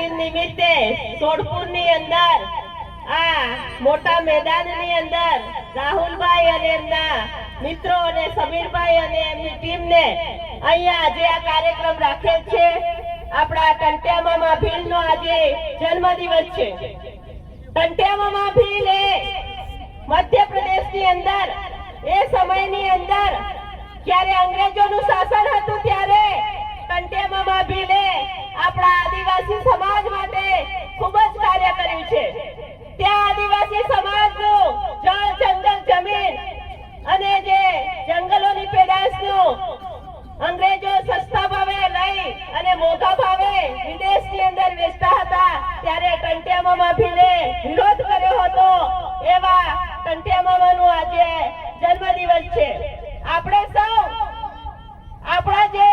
દિન નિમિત્તે સોડપુરની અંદર આ મોટા મેદાનની અંદર રાહુલભાઈ અને એમના મિત્રો અને સમીરભાઈ અને એમની ટીમને અહીંયા આજે આ કાર્યક્રમ રાખેલ છે. આપણા ટંટિયા મામા ભીલનો આજે જન્મદિવસ છે. ટંટિયા મામા ભીલ એ મધ્યપ્રદેશની અંદર એ સમયની અંદર જ્યારે અંગ્રેજોનું શાસન હતું ત્યારે ટંટિયા મામા ભીલે આપણા આદિવાસી સમાજ માટે ખૂબ જ કાર્ય કર્યું છે. ત્યાં આદિવાસી સમાજનું જળ, જંગલ, જમીન અને જે જંગલોની પેદાશનું અંગ્રેજો સસ્તા ભાવે લઈ અને મોંઘા ભાવે વિદેશની અંદર વેચતા હતા ત્યારે ટંટિયા મામા ભીલે વિરોધ કર્યો હતો. એવા ટંટિયા મામાનો આજે જન્મદિવસ છે. આપણે સૌ આપણા જે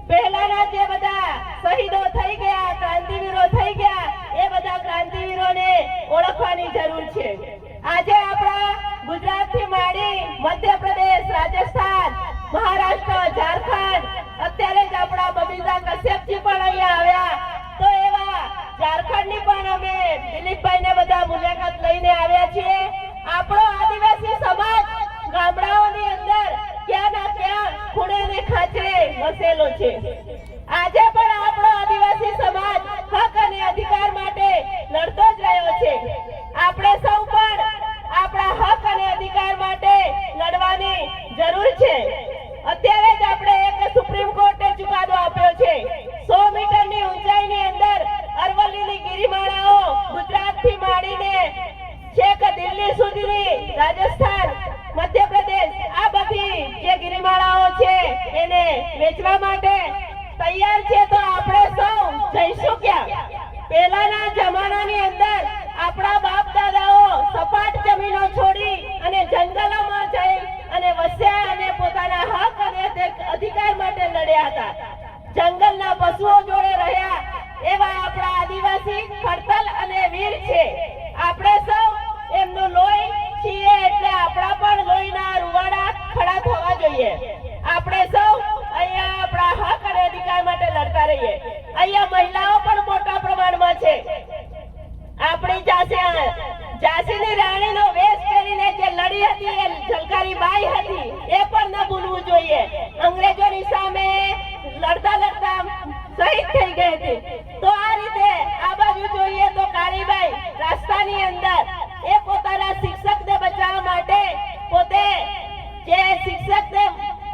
પહેલાના જે બધા શહીદો થઈ ગયા, ક્રાંતિવીરો થઈ ગયા, એ બધા ક્રાંતિવીરોને ઓળખવાની જરૂર છે. આજે આપણા ગુજરાતથી માંડી મધ્યપ્રદેશ, રાજસ્થાન, મહારાષ્ટ્ર, ઝારખંડ, અત્યારે જ આપણા બબીતા કશ્યપજી પણ અહીંયા આવ્યા. તો એવા ઝારખંડની પણ અમે દિલીપભાઈને બધા મુલાકાત લઈને આવ્યા છીએ. આપણો આદિવાસી સમાજ ગામડાઓની અંદર ક્યાં ના ક્યાં ખૂણે ને ખાંચરે વસેલો છે. આજે પણ આપણો આદિવાસી સમાજ હક અને અધિકાર માટે લડતો જ રહ્યો છે. આપણે સૌ પણ આપણા હક અને અધિકાર માટે લડવાની જરૂર છે. અત્યારે જ આપણે એક સુપ્રીમ કોર્ટે ચુકાદો આપ્યો છે. 100 મીટરની ઊંચાઈની અંદર અરવલ્લીની ગિરિમાળાઓ ગુજરાતથી માંડીને છેક દિલ્હી સુધીની, રાજસ્થાન, મધ્યપ્રદેશ, આ બધી જે ગિરિમાળાઓ છે એને વેચવા માટે તૈયાર છે. તો આપણે સૌ જઈશું ક્યાં? પહેલાના જમાનાની અંદર આપણા બાપ દાદાઓ સપાટ જમીનો છોડી અને જંગલોમાં જઈ અને વસ્યા અને પોતાના હક અને અધિકાર માટે લડ્યા હતા. જંગલના પશુઓ જોડે રહ્યા એવા આપણા આદિવાસી ખડતલ અને વીર છે. આપણે સૌ એમનું લોહી છીએ એટલે આપણા પણ લોહીના રૂવાડા ખડા થવા જોઈએ. આપણે સૌ અહીંયા આપણા હક અને અધિકાર માટે લડતા રહીએ. અહીંયા મહિલાઓ પણ મોટા પ્રમાણમાં છે. આપણી ઝાંસીની રાણીનો વેશ પહેરીને જે લડી હતી એ ઝલકારી બાઈ હતી. એ પણ ન ભૂલવું જોઈએ. અંગ્રેજોની સામે લડતા લડતા શહીદ થઈ ગઈ હતી. તો આ રીતે આ બાજુ જોઈએ તો કાળીબાઈ રાસ્તાની અંદર એ પોતાના શિક્ષકને બચાવવા માટે પોતે જે શિક્ષકને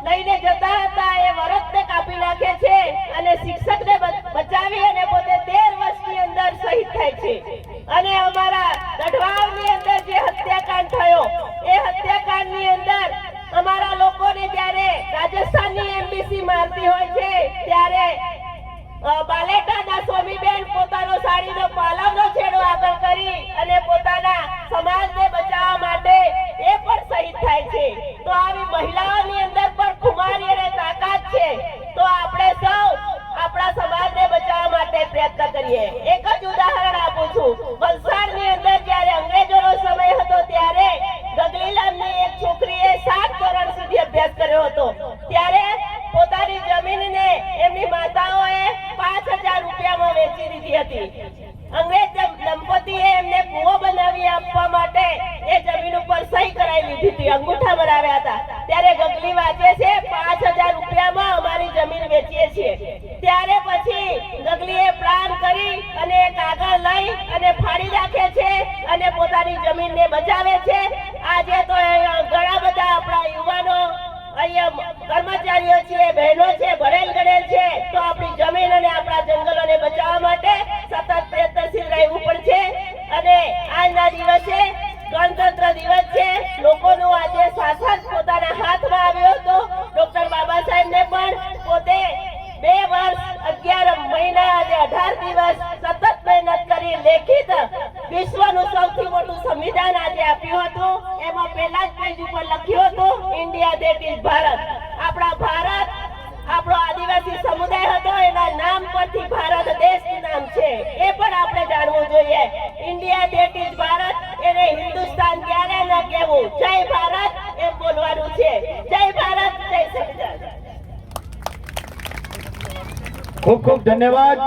લઈને જતા હતા એ વરદને કાપી નાખે છે અને શિક્ષકને બચાવી અને પોતે 13 વર્ષની અંદર શહીદ થાય છે. અને અમારા ગઢવાલની અંદર જે હત્યાકાંડ થયો એ હત્યાકાંડની અંદર અમારા લોકોને જ્યારે રાજસ્થાનની એમ્બેસી મારતી હોય છે ત્યારે બાલેટાના સ્વામીબેન પોતાનો સાડીનો પાલવનો છેડો આગળ કરી અને પોતાના સમાજને બચાવવા માટે એ પણ શહીદ થાય છે. તો આવી મહિલાઓની અંદર પણ ખુમારી અને તાકાત છે. તો આપણે સૌ આપણા સમાજને બચાવવા માટે પ્રયત્ન કરીએ. એક જ ઉદાહરણ આપું છું. વલસાડની અંદર જ્યારે અંગ્રેજોનો સમય હતો ત્યારે ગગલી નામની એક છોકરીએ 7 ધોરણ સુધી અભ્યાસ કર્યો હતો. ત્યારે પોતાની જમીનને એમની માતાઓએ 5000 રૂપિયામાં વેચી દીધી હતી. અંગ્રેજ દંપતીએ એમને કૂવો બનાવી આપવા માટે એ જમીન ઉપર સહી કરાવી લીધી હતી, અંગૂઠા મરાવ્યા હતા. ત્યારે ગગલી વાંચે છે 5000 રૂપિયામાં અમારી જમીન વેચીએ છીએ. ત્યારે પછી ગગલીએ પ્લાન કરી અને કાગળ લઈ અને ફાડી નાખે છે અને પોતાની જમીનને બચાવે છે. આજે તો ઘણા બધા આપણા યુવાનો અહીંયા કર્મચારીઓ છે, બહેનો છે, ભણેલ ગણેલ છે. તો આપણી જમીન અને આપણા જંગલોને બચાવવા માટે સતત પ્રયત્નશીલ રહેવું પડશે. અને આજના દિવસે ગણતંત્ર દિવસ છે. લોકોનું આજે શાસન પોતાના હાથમાં આવ્યો હતો. ડોક્ટર બાબા સાહેબને પણ પોતે 2 વર્ષ 11 મહિના અને 18 દિવસ સતત મહેનત કરી લેખિત વિશ્વનું સૌથી મોટું સંવિધાન આજે આપ્યું હતું. એમાં પહેલા જ પેજ ઉપર લખ્યું હતું ઇન્ડિયા ધેટ ઇઝ ભારત. આપણા ભારત આપણો આદિવાસી સમુદાય હતો, એના નામ પરથી ભારત દેશનું નામ છે. એ પણ આપણે જાણવું જોઈએ. ઇન્ડિયા ધેટ ઇઝ ભારત એને હિન્દુસ્તાન ક્યારે ન કહેવું. જય ભારત એમ બોલવાનું છે. જય ભારત, જય સંવિધાન. ખૂબ ખૂબ ધન્યવાદ.